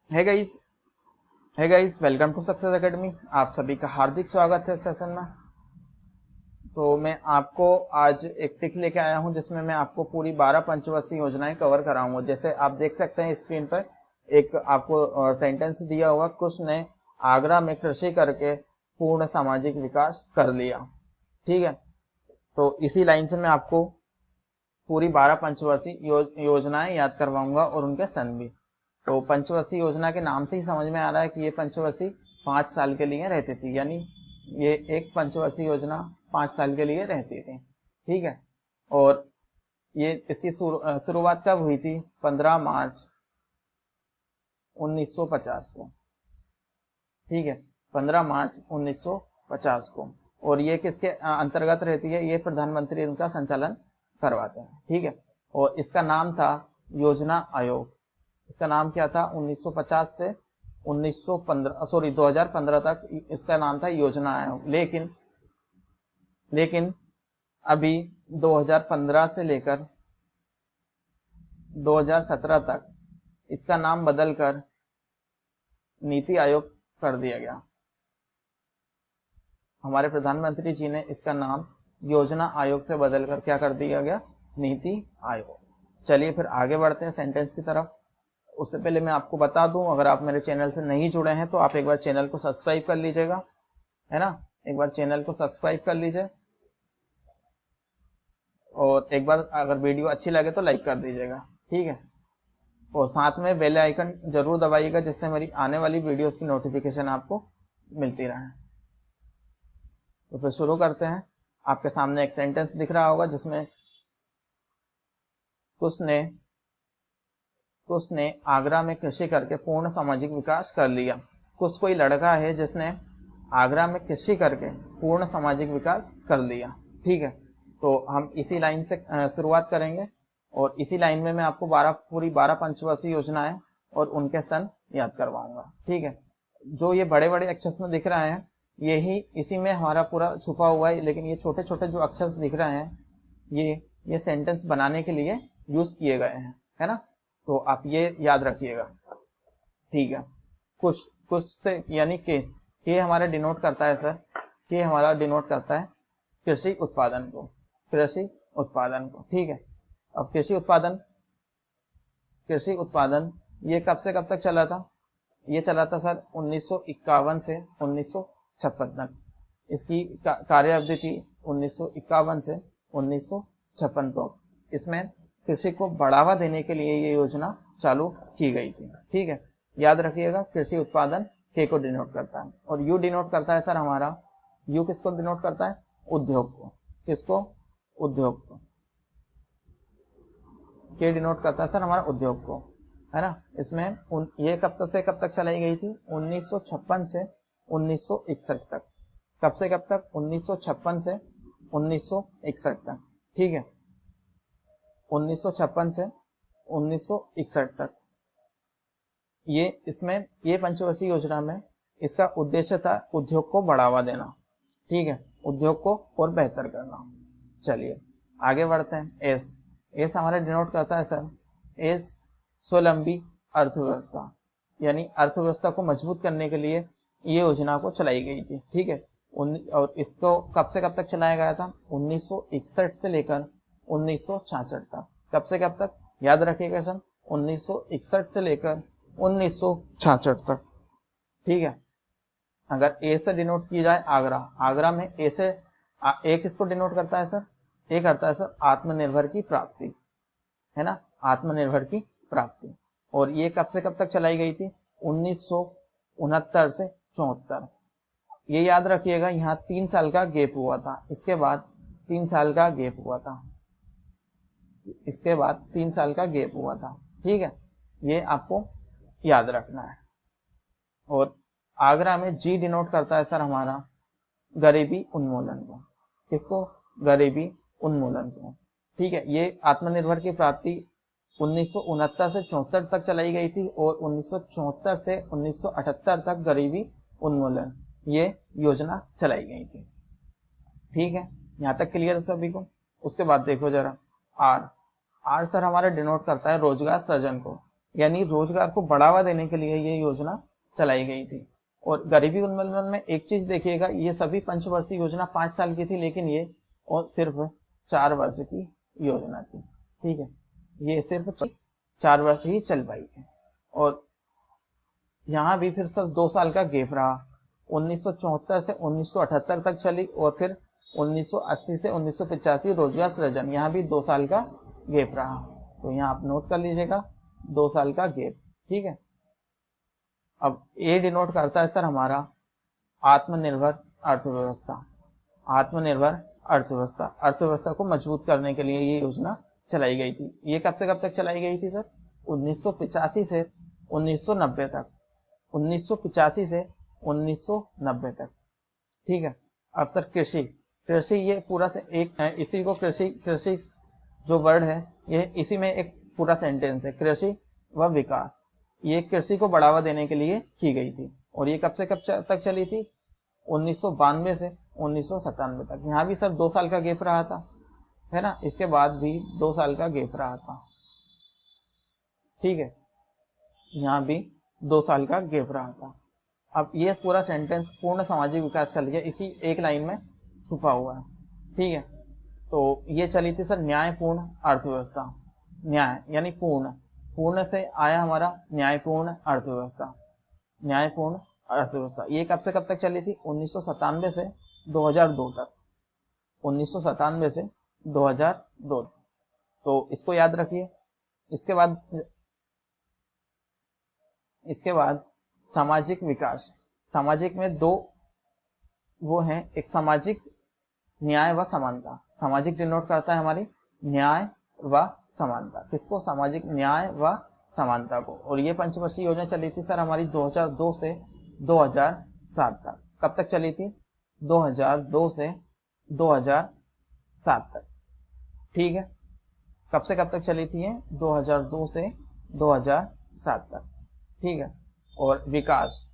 है guys hey guys welcome to success academy. आप सभी का हार्दिक स्वागत है सेशन में। तो मैं आपको आज एक टिक लेके आया हूं जिसमें मैं आपको पूरी 12 पंचवर्षीय योजनाएं कवर कराऊंगा। जैसे आप देख सकते हैं स्क्रीन पर एक आपको सेंटेंस दिया हुआ, कुछ ने आगरा में कृषि करके पूर्ण सामाजिक विकास कर लिया। ठीक है, तो इसी लाइन से मैं आपको पूरी 12 पंचवर्षीय योजनाएं याद करवाऊंगा और उनके सन भी। तो पंचवर्षीय योजना के नाम से ही समझ में आ रहा है कि ये पंचवर्षीय 5 साल के लिए रहती थी, यानी ये एक पंचवर्षीय योजना 5 साल के लिए रहती थी। ठीक है, और ये इसकी शुरुआत कब हुई थी? 15 मार्च 1950 को। ठीक है, 15 मार्च 1950 को। और ये किसके अंतर्गत रहती है? ये प्रधानमंत्री इनका संचालन करवाते हैं। ठीक है, और इसका नाम था योजना आयोग। इसका नाम क्या था? 1950 से 2015 तक इसका नाम था योजना आयोग। लेकिन अभी 2015 से लेकर 2017 तक इसका नाम बदलकर नीति आयोग कर दिया गया। हमारे प्रधानमंत्री जी ने इसका नाम योजना आयोग से बदलकर क्या कर दिया गया? नीति आयोग। चलिए फिर आगे बढ़ते हैं सेंटेंस की तरफ। उससे पहले मैं आपको बता दूं, अगर आप मेरे चैनल से नहीं जुड़े हैं तो आप एक बार चैनल को सब्सक्राइब कर लीजिएगा, है ना। एक बार चैनल को सब्सक्राइब कर लीजिए और एक बार अगर वीडियो अच्छी लगे तो लाइक कर दीजिएगा। ठीक है, और साथ में बेल आइकन जरूर दबाइएगा जिससे मेरी आने वाली वीडियोस की नोटिफिकेशन आपको मिलती रहे। तो फिर शुरू करते हैं। आपके सामने एक सेंटेंस दिख रहा होगा जिसमें कुछ ने आगरा में कृषि करके पूर्ण सामाजिक विकास कर लिया। कुछ कोई लड़का है जिसने आगरा में कृषि करके पूर्ण सामाजिक विकास कर लिया। ठीक है, तो हम इसी लाइन से शुरुआत करेंगे और इसी लाइन में मैं आपको पूरी 12 पंचवर्षीय योजनाएं और उनके सन याद करवाऊंगा। ठीक है, जो ये बड़े बड़े अक्षर में दिख रहे हैं यही इसी में हमारा पूरा छुपा हुआ है, लेकिन ये छोटे छोटे जो अक्षर दिख रहे हैं ये सेंटेंस बनाने के लिए यूज किए गए हैं, है ना। तो आप ये याद रखिएगा। ठीक है, कुछ कुछ से यानी के हमारा डिनोट करता है सर, के हमारा डिनोट करता है कृषि उत्पादन को, कृषि उत्पादन को। ठीक है, अब कृषि उत्पादन ये कब से कब तक चला था? ये चला था सर 1951 से 1956 तक। इसकी कार्य अवधि थी 1951 से 1956 तक। इसमें कृषि को बढ़ावा देने के लिए ये योजना चालू की गई थी। ठीक है, याद रखिएगा कृषि उत्पादन के को डिनोट करता है और यू डिनोट करता है सर हमारा, यू किसको डिनोट करता है? उद्योग को। किसको? उद्योग को। के डिनोट करता है सर हमारा उद्योग को, है ना। इसमें ये कब तक से कब तक चलाई गई थी? 1956 से 1961 तक। कब से कब तक? 1956 से 1961 तक। ठीक है, 1956 से 1961 तक। ये पंचवर्षीय योजना में इसका उद्देश्य था उद्योग को बढ़ावा देना। ठीक है, उद्योग को और बेहतर करना। चलिए आगे बढ़ते हैं। एस हमारा डिनोट करता है सर, एस स्वावलंबी अर्थव्यवस्था, यानी अर्थव्यवस्था को मजबूत करने के लिए ये योजना को चलाई गई थी। ठीक है, और इसको कब से कब तक चलाया गया था? 1961 से लेकर 1966 तक। कब से कब तक? याद रखिएगा सर, 1961 से लेकर 1966 तक। ठीक है, अगर ए से डिनोट की जाए आगरा, आगरा में ए से ए किसको डिनोट करता है सर? ए करता है सर आत्मनिर्भर की प्राप्ति, है ना, आत्मनिर्भर की प्राप्ति। और ये कब से कब तक चलाई गई थी? 1969 से 74। ये याद रखिएगा, यहाँ 3 साल का गैप हुआ था, इसके बाद 3 साल का गैप हुआ था, इसके बाद 3 साल का गैप हुआ था। ठीक है, ये आपको याद रखना है। और आगरा में जी डिनोट करता है सर हमारा गरीबी उन्मूलन को। किसको? गरीबी उन्मूलन को। ठीक है, ये आत्मनिर्भर की प्राप्ति 1969 से 74 तक चलाई गई थी और 1974 से 1978 तक गरीबी उन्मूलन ये योजना चलाई गई थी। ठीक है, यहाँ तक क्लियर है सभी को। उसके बाद देखो जरा आर, आर सर हमारा डिनोट करता है रोजगार सृजन को। यानी रोजगार को बढ़ावा देने के लिए ये योजना चलाई गई थी। और गरीबी उन्मूलन में एक चीज देखिएगा, ये सभी पंचवर्षीय योजना 5 साल की थी, लेकिन ये और सिर्फ 4 वर्ष की योजना थी। ठीक है, ये सिर्फ 4 वर्ष ही चल पाई थी। और यहाँ भी फिर सिर्फ 2 साल का गैप रहा। 1974 से 1978 तक चली, और फिर 1980 से 1985 रोजगार सृजन, यहाँ भी 2 साल का गैप रहा। तो यहाँ आप नोट कर लीजिएगा 2 साल का गैप। ठीक है, अब ए डिनोट करता है सर हमारा आत्मनिर्भर अर्थव्यवस्था। आत्मनिर्भर अर्थव्यवस्था, अर्थव्यवस्था को मजबूत करने के लिए ये योजना चलाई गई थी। ये कब से कब तक चलाई गई थी सर? 1985 से 1990 तक। 1985 से 1990 तक। ठीक है, अब सर कृषि, कृषि ये पूरा से एक इसी को कृषि, कृषि जो वर्ड है ये इसी में एक पूरा सेंटेंस है, कृषि व विकास। ये कृषि को बढ़ावा देने के लिए की गई थी। और ये कब से कब तक चली थी? 1992 से 1997 तक। यहाँ भी सर 2 साल का गैप रहा था, है ना, इसके बाद भी 2 साल का गैप रहा था। ठीक है, यहाँ भी 2 साल का गैप रहा था। अब ये पूरा सेंटेंस पूर्ण सामाजिक विकास का लिया इसी एक लाइन में छुपा हुआ है। ठीक है, तो ये चली थी सर न्यायपूर्ण अर्थव्यवस्था। न्याय यानी पूर्ण, पूर्ण से आया हमारा न्यायपूर्ण अर्थव्यवस्था। न्यायपूर्ण अर्थव्यवस्था ये कब से कब तक चली थी? 1997 से 2002 तक। 1997 से 2002। तो इसको याद रखिए। इसके बाद सामाजिक विकास। सामाजिक में 2 वो हैं, एक सामाजिक न्याय व समानता। सामाजिक डिनोट करता है हमारी न्याय व समानता। किसको? सामाजिक न्याय व समानता को। और ये पंचवर्षीय योजना चली थी सर हमारी 2002 से 2007 तक। कब तक चली थी? 2002 से 2007 तक। ठीक है, कब से कब तक चली थी ये? 2002 से 2007 तक। ठीक है, और विकास,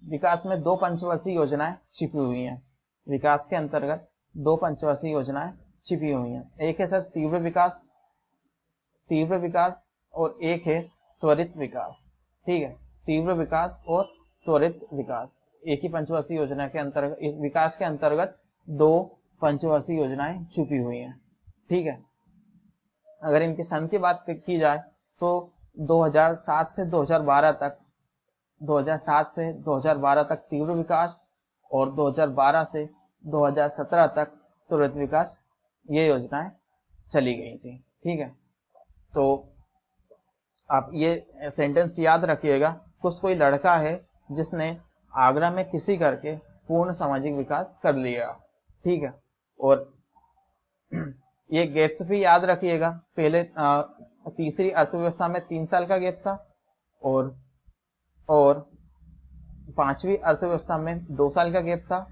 विकास में 2 पंचवर्षीय योजनाएं छिपी हुई हैं। विकास के अंतर्गत 2 पंचवर्षीय योजनाएं छिपी हुई हैं। एक है सर तीव्र विकास, तीव्र विकास, और एक है त्वरित विकास। ठीक है, तीव्र विकास और त्वरित विकास एक ही पंचवर्षीय योजना के अंतर्गत, इस विकास के अंतर्गत 2 पंचवर्षीय योजनाएं छुपी हुई हैं। ठीक है, अगर इनके सन की बात की जाए तो 2007 से 2012 तक, 2007 से 2012 तक तीव्र विकास, और 2012 से 2017 तक त्वरित विकास, ये योजनाएं चली गई थी। ठीक है, तो आप ये सेंटेंस याद रखिएगा। कुछ कोई लड़का है जिसने आगरा में कृषि करके पूर्ण सामाजिक विकास कर लिया। ठीक है, और ये गैप्स भी याद रखिएगा। पहले तीसरी अर्थव्यवस्था में 3 साल का गैप था, और 5वीं अर्थव्यवस्था में 2 साल का गैप था,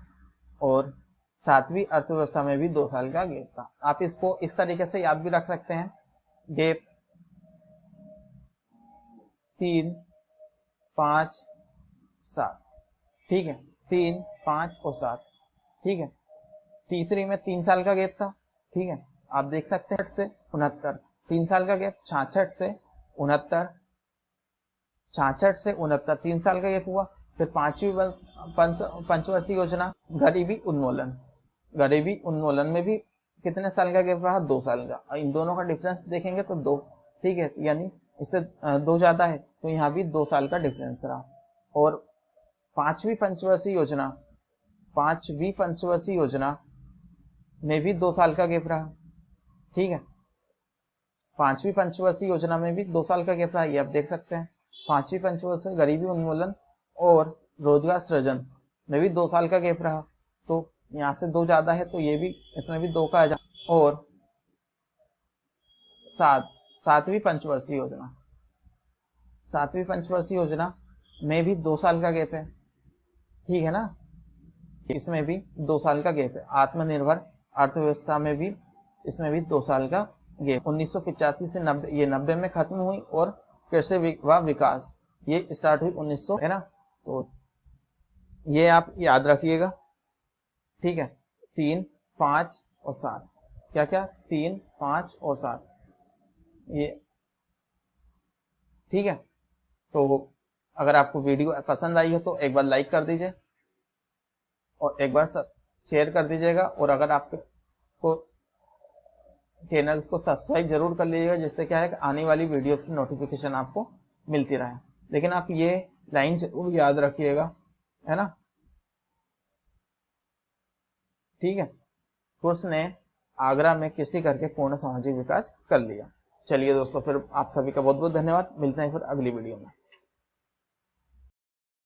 और 7वीं अर्थव्यवस्था में भी 2 साल का गैप था। आप इसको इस तरीके से याद भी रख सकते हैं, गैप 3, 5, 7। ठीक है, 3, 5 और 7। ठीक है, तीसरी में 3 साल का गैप था। ठीक है, आप देख सकते हैं 66 से 69, 3 साल का गैप, 66 से 69, 66 से 69, 3 साल का गैप हुआ। फिर 5वीं पंचवर्षीय योजना गरीबी उन्मूलन, गरीबी उन्मूलन में भी कितने साल का गैप रहा? 2 साल का। इन दोनों का डिफरेंस देखेंगे तो 2। ठीक है, यानी इससे 2 ज्यादा है, तो यहाँ भी 2 साल का डिफरेंस रहा। और 5वीं पंचवर्षीय योजना, 5वीं पंचवर्षीय योजना में भी 2 साल का गैप रहा। ठीक है, 5वीं पंचवर्षीय योजना में भी 2 साल का गैप रहा, ये आप देख सकते हैं। 5वीं पंचवर्षीय गरीबी उन्मूलन और रोजगार सृजन में भी 2 साल का गैप रहा, तो यहाँ से 2 ज्यादा है, तो ये भी इसमें भी 2 का आ जाए। और 7वीं पंचवर्षीय योजना, 7वीं पंचवर्षीय योजना में भी 2 साल का गैप है। ठीक है ना, इसमें भी 2 साल का गैप है। आत्मनिर्भर अर्थव्यवस्था में भी इसमें भी 2 साल का गैप। 1985 से 90, ये 90 में खत्म हुई, और कृषि व विकास ये स्टार्ट हुई 1900, है ना। तो ये आप याद रखिएगा। ठीक है, 3, 5 और 7, क्या क्या? 3, 5 और 7, ये ठीक है, तो अगर आपको वीडियो पसंद आई हो तो एक बार लाइक कर दीजिए और एक बार शेयर कर दीजिएगा, और अगर आपको चैनल को सब्सक्राइब जरूर कर लीजिएगा, जिससे क्या है कि आने वाली वीडियोस की नोटिफिकेशन आपको मिलती रहे। लेकिन आप ये लाइन जरूर याद रखिएगा, है ना। ठीक है, कुर्स ने आगरा में कृषि करके पूर्ण सामाजिक विकास कर लिया। चलिए दोस्तों, फिर आप सभी का बहुत बहुत धन्यवाद, मिलते हैं फिर अगली वीडियो में।